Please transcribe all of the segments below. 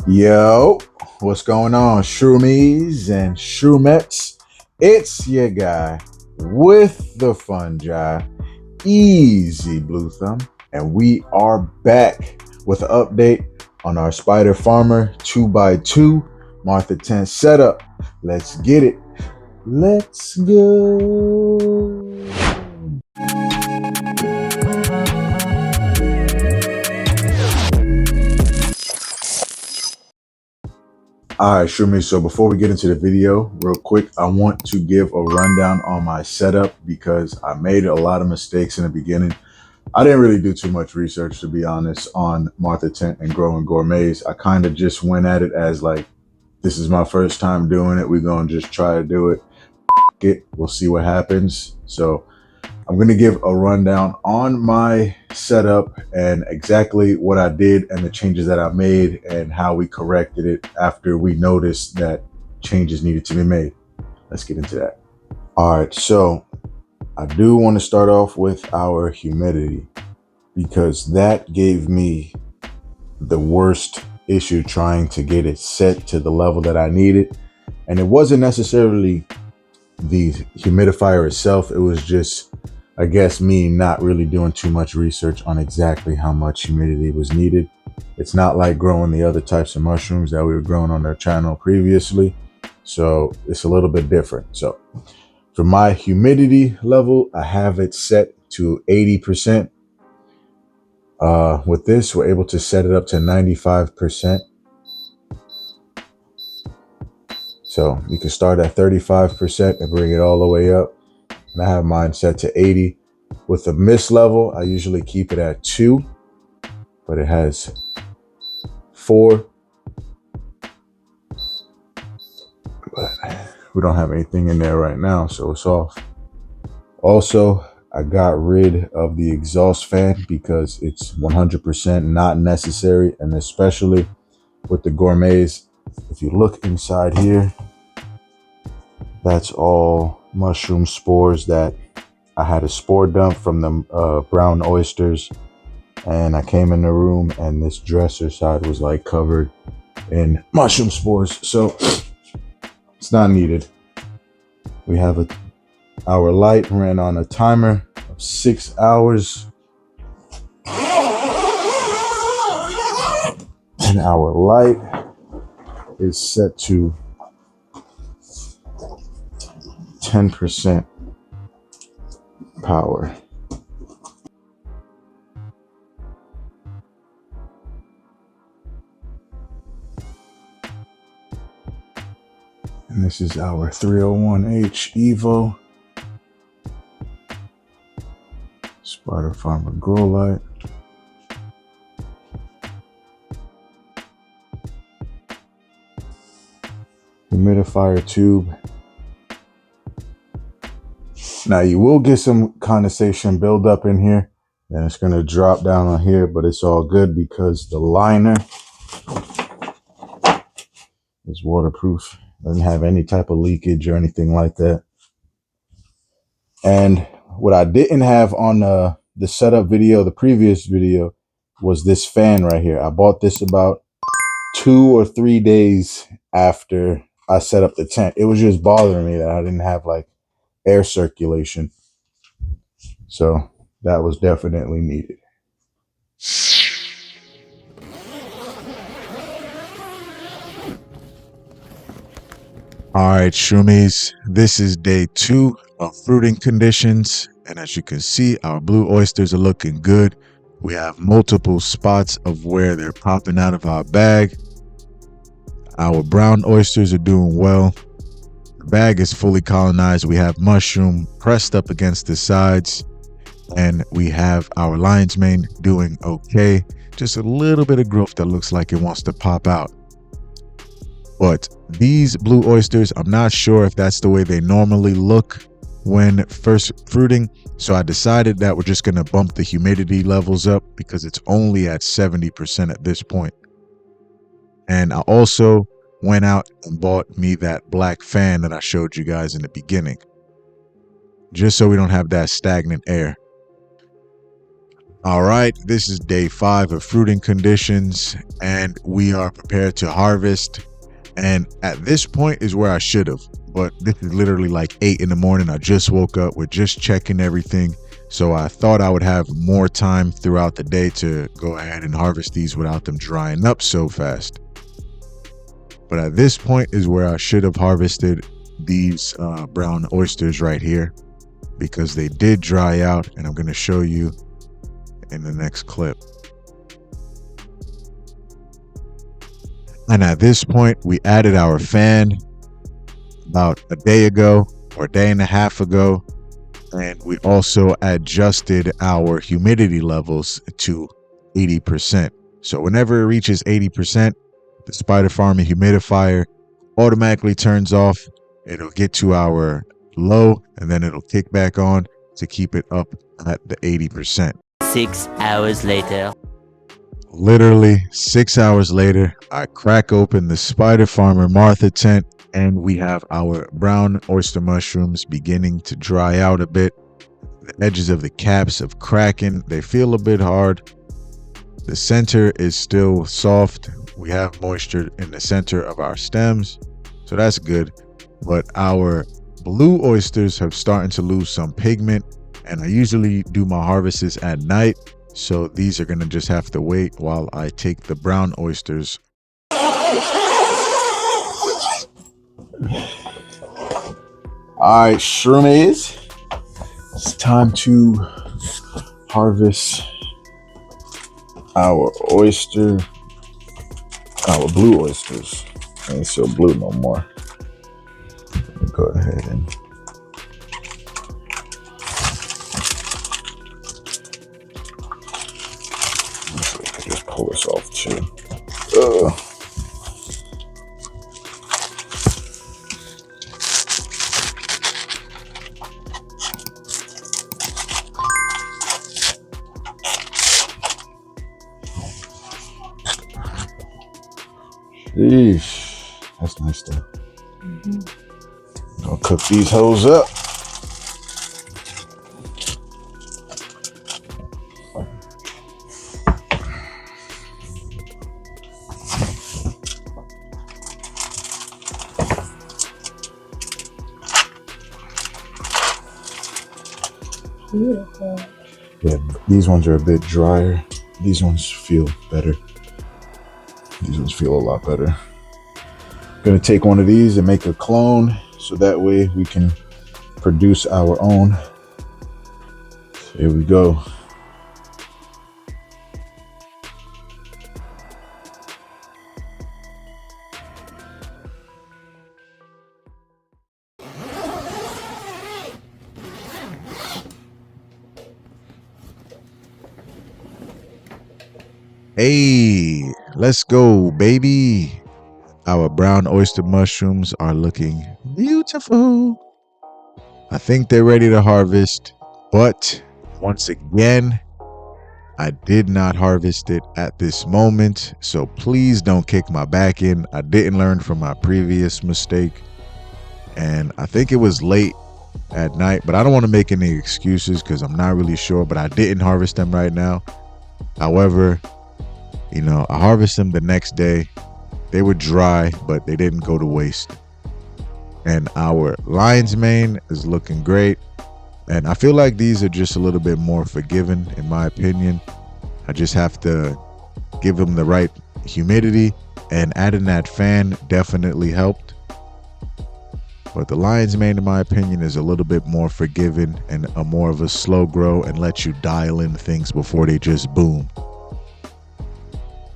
Yo, what's going on, Shroomies and Shroomettes? It's your guy with the fungi, Easy Blue Thumb, and we are back with an update on our Spider Farmer 2x2 Martha 10 setup. Let's get it. Let's go. All right, Shroomy. So before we get into the video, real quick, I want to give a rundown on my setup because I made a lot of mistakes in the beginning. I didn't really do too much research, to be honest, on Martha Tent and growing gourmets. I kind of just went at it as like, this is my first time doing it. We're going to just try to do it. We'll see what happens. So I'm going to give a rundown on my setup and exactly what I did and the changes that I made and how we corrected it after we noticed that changes needed to be made. Let's get into that. All right, so I do want to start off with our humidity because that gave me the worst issue trying to get it set to the level that I needed. And it wasn't necessarily the humidifier itself. It was just, I guess, me not really doing too much research on exactly how much humidity was needed. It's not like growing the other types of mushrooms that we were growing on their channel previously. So it's a little bit different. So for my humidity level, I have it set to 80%. With this, we're able to set it up to 95%. So you can start at 35% and bring it all the way up. And I have mine set to 80. With the mist level, I usually keep it at 2, but it has 4. But we don't have anything in there right now, so it's off. Also, I got rid of the exhaust fan because it's 100% not necessary, and especially with the gourmets, if you look inside here, that's all mushroom spores that I had a spore dump from the brown oysters, and I came in the room and this dresser side was like covered in mushroom spores, so it's not needed. We have our light ran on a timer of 6 hours, and our light is set to 10% power. And this is our 301H Evo Spider Farmer grow light. Humidifier tube. Now you will get some condensation buildup in here, and it's going to drop down on here, but it's all good because the liner is waterproof. Doesn't have any type of leakage or anything like that. And what I didn't have on the setup video, the previous video, was this fan right here. I bought this about 2 or 3 days after I set up the tent. It was just bothering me that I didn't have like air circulation. So that was definitely needed. All right, Shroomies, this is day 2 of fruiting conditions. And as you can see, our blue oysters are looking good. We have multiple spots of where they're popping out of our bag. Our brown oysters are doing well. The bag is fully colonized. We have mushroom pressed up against the sides. And we have our lion's mane doing okay. Just a little bit of growth that looks like it wants to pop out. But these blue oysters, I'm not sure if that's the way they normally look when first fruiting. So I decided that we're just going to bump the humidity levels up because it's only at 70% at this point. And I also went out and bought me that black fan that I showed you guys in the beginning, just so we don't have that stagnant air. All right, this is day 5 of fruiting conditions, and we are prepared to harvest. And at this point is where I should have, but this is literally like 8 in the morning. I just woke up. We're just checking everything. So I thought I would have more time throughout the day to go ahead and harvest these without them drying up so fast. But at this point is where I should have harvested these brown oysters right here, because they did dry out, and I'm going to show you in the next clip. And at this point, we added our fan about a day ago or a day and a half ago, and we also adjusted our humidity levels to 80%. So whenever it reaches 80%, the Spider Farmer humidifier automatically turns off. It'll get to our low, and then it'll kick back on to keep it up at the 80%. 6 hours later. Literally 6 hours later, I crack open the Spider Farmer Martha tent, and we have our brown oyster mushrooms beginning to dry out a bit. The edges of the caps of cracking, they feel a bit hard. The center is still soft. We have moisture in the center of our stems, so that's good. But our blue oysters have started to lose some pigment, and I usually do my harvests at night, so these are going to just have to wait while I take the brown oysters. All right, Shroomies, it's time to harvest our blue oysters. Ain't so blue no more. Let me go ahead and just pull this off too. Sheesh, that's nice though. Gonna cook these hoes up. Beautiful. Yeah, these ones are a bit drier. These ones feel better. These ones feel a lot better. I'm gonna take one of these and make a clone, so that way we can produce our own. So here we go. Hey, let's go, baby. Our brown oyster mushrooms are looking beautiful. I think they're ready to harvest, but once again, I did not harvest it at this moment, so please don't kick my back in. I didn't learn from my previous mistake, and I think it was late at night, but I don't want to make any excuses because I'm not really sure, but I didn't harvest them right now. However, you know, I harvested them the next day. They were dry, but they didn't go to waste. And our lion's mane is looking great. And I feel like these are just a little bit more forgiving, in my opinion. I just have to give them the right humidity, and adding that fan definitely helped. But the lion's mane, in my opinion, is a little bit more forgiving and a more of a slow grow, and lets you dial in things before they just boom.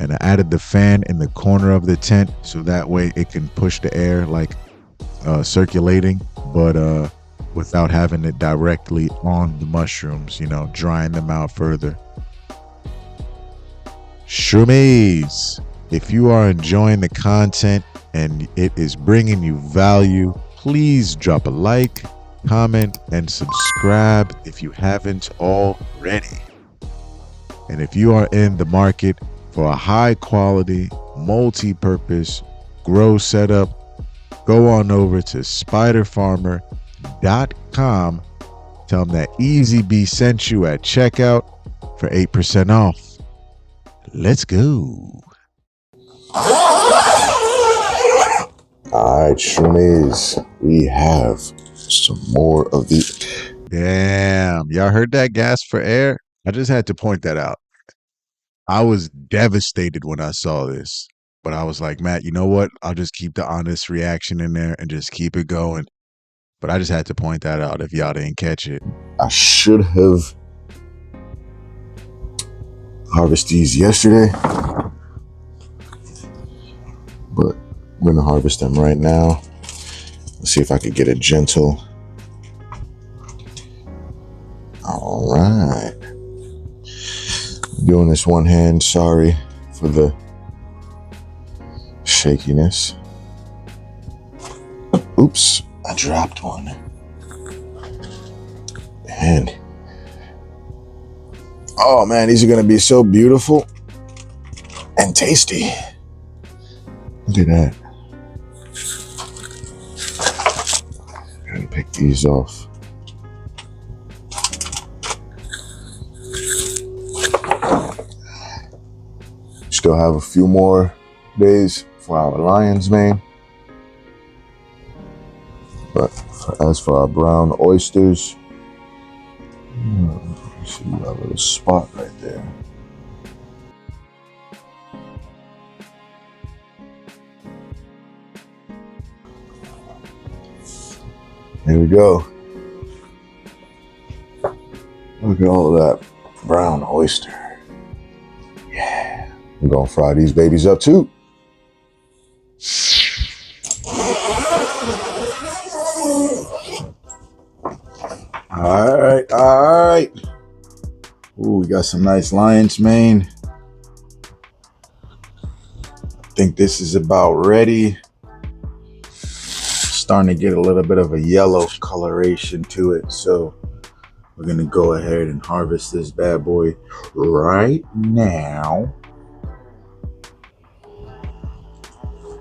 And I added the fan in the corner of the tent, so that way it can push the air like circulating, but without having it directly on the mushrooms, you know, drying them out further. Shroomies, if you are enjoying the content and it is bringing you value, please drop a like, comment, and subscribe if you haven't already. And if you are in the market for a high quality, multi-purpose grow setup, go on over to spiderfarmer.com. Tell them that Easy B sent you at checkout, for 8% off. Let's go. All right, Shroomies, we have some more of the. Damn, y'all heard that gasp for air? I just had to point that out. I was devastated when I saw this, but I was like, Matt, you know what? I'll just keep the honest reaction in there and just keep it going. But I just had to point that out if y'all didn't catch it. I should have harvested these yesterday, but I'm going to harvest them right now. Let's see if I could get a gentle. All right. Doing this one hand, sorry for the shakiness. Oops, I dropped one. And oh man, these are gonna be so beautiful and tasty. Look at that. Gotta pick these off. Still have a few more days for our lion's mane. But as for our brown oysters, see a little spot right there. There we go. Look at all of that brown oyster. Yeah. I'm gonna fry these babies up too. All right. Ooh, we got some nice lion's mane. I think this is about ready. Starting to get a little bit of a yellow coloration to it, so we're gonna go ahead and harvest this bad boy right now.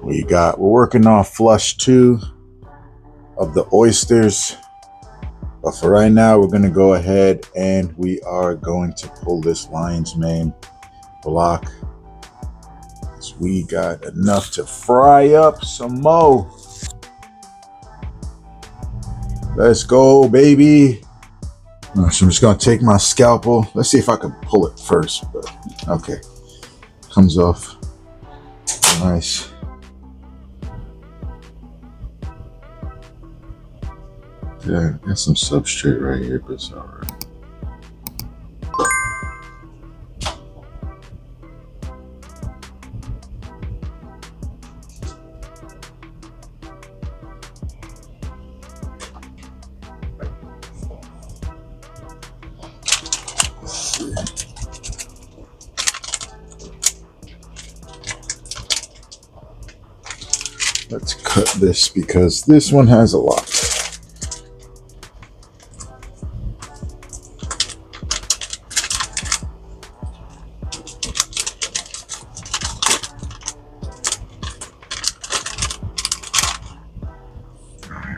We're working on flush 2 of the oysters, but for right now we're gonna go ahead and we are going to pull this lion's mane block. So we got enough to fry up some more. Let's go, baby. So I'm just gonna take my scalpel. Let's see if I can pull it first, but okay. Comes off nice. Yeah, got some substrate right here, but it's all right. Let's cut this because this one has a lot.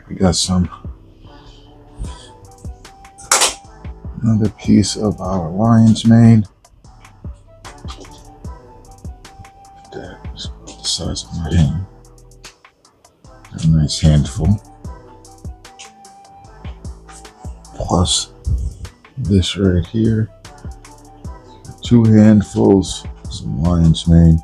We got another piece of our lion's mane. That's about the size of my hand. A nice handful. Plus this right here. 2 handfuls, some lion's mane.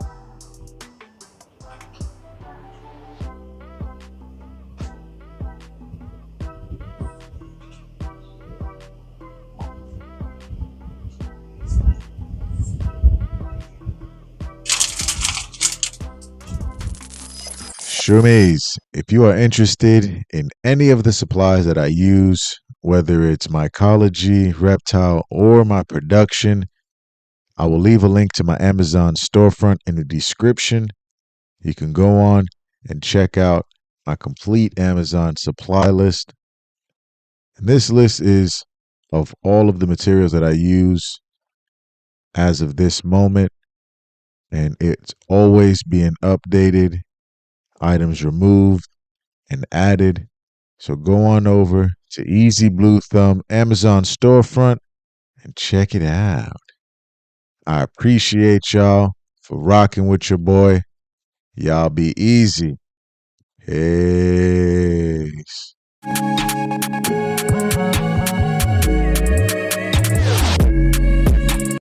Shroomies, if you are interested in any of the supplies that I use, whether it's Mycology, reptile, or my production, I will leave a link to my Amazon storefront in the description. You can go on and check out my complete Amazon supply list. And this list is of all of the materials that I use as of this moment, and it's always being updated, items removed and added. So go on over to Easy Blue Thumb Amazon storefront and check it out. I appreciate y'all for rocking with your boy. Y'all be easy. Hey.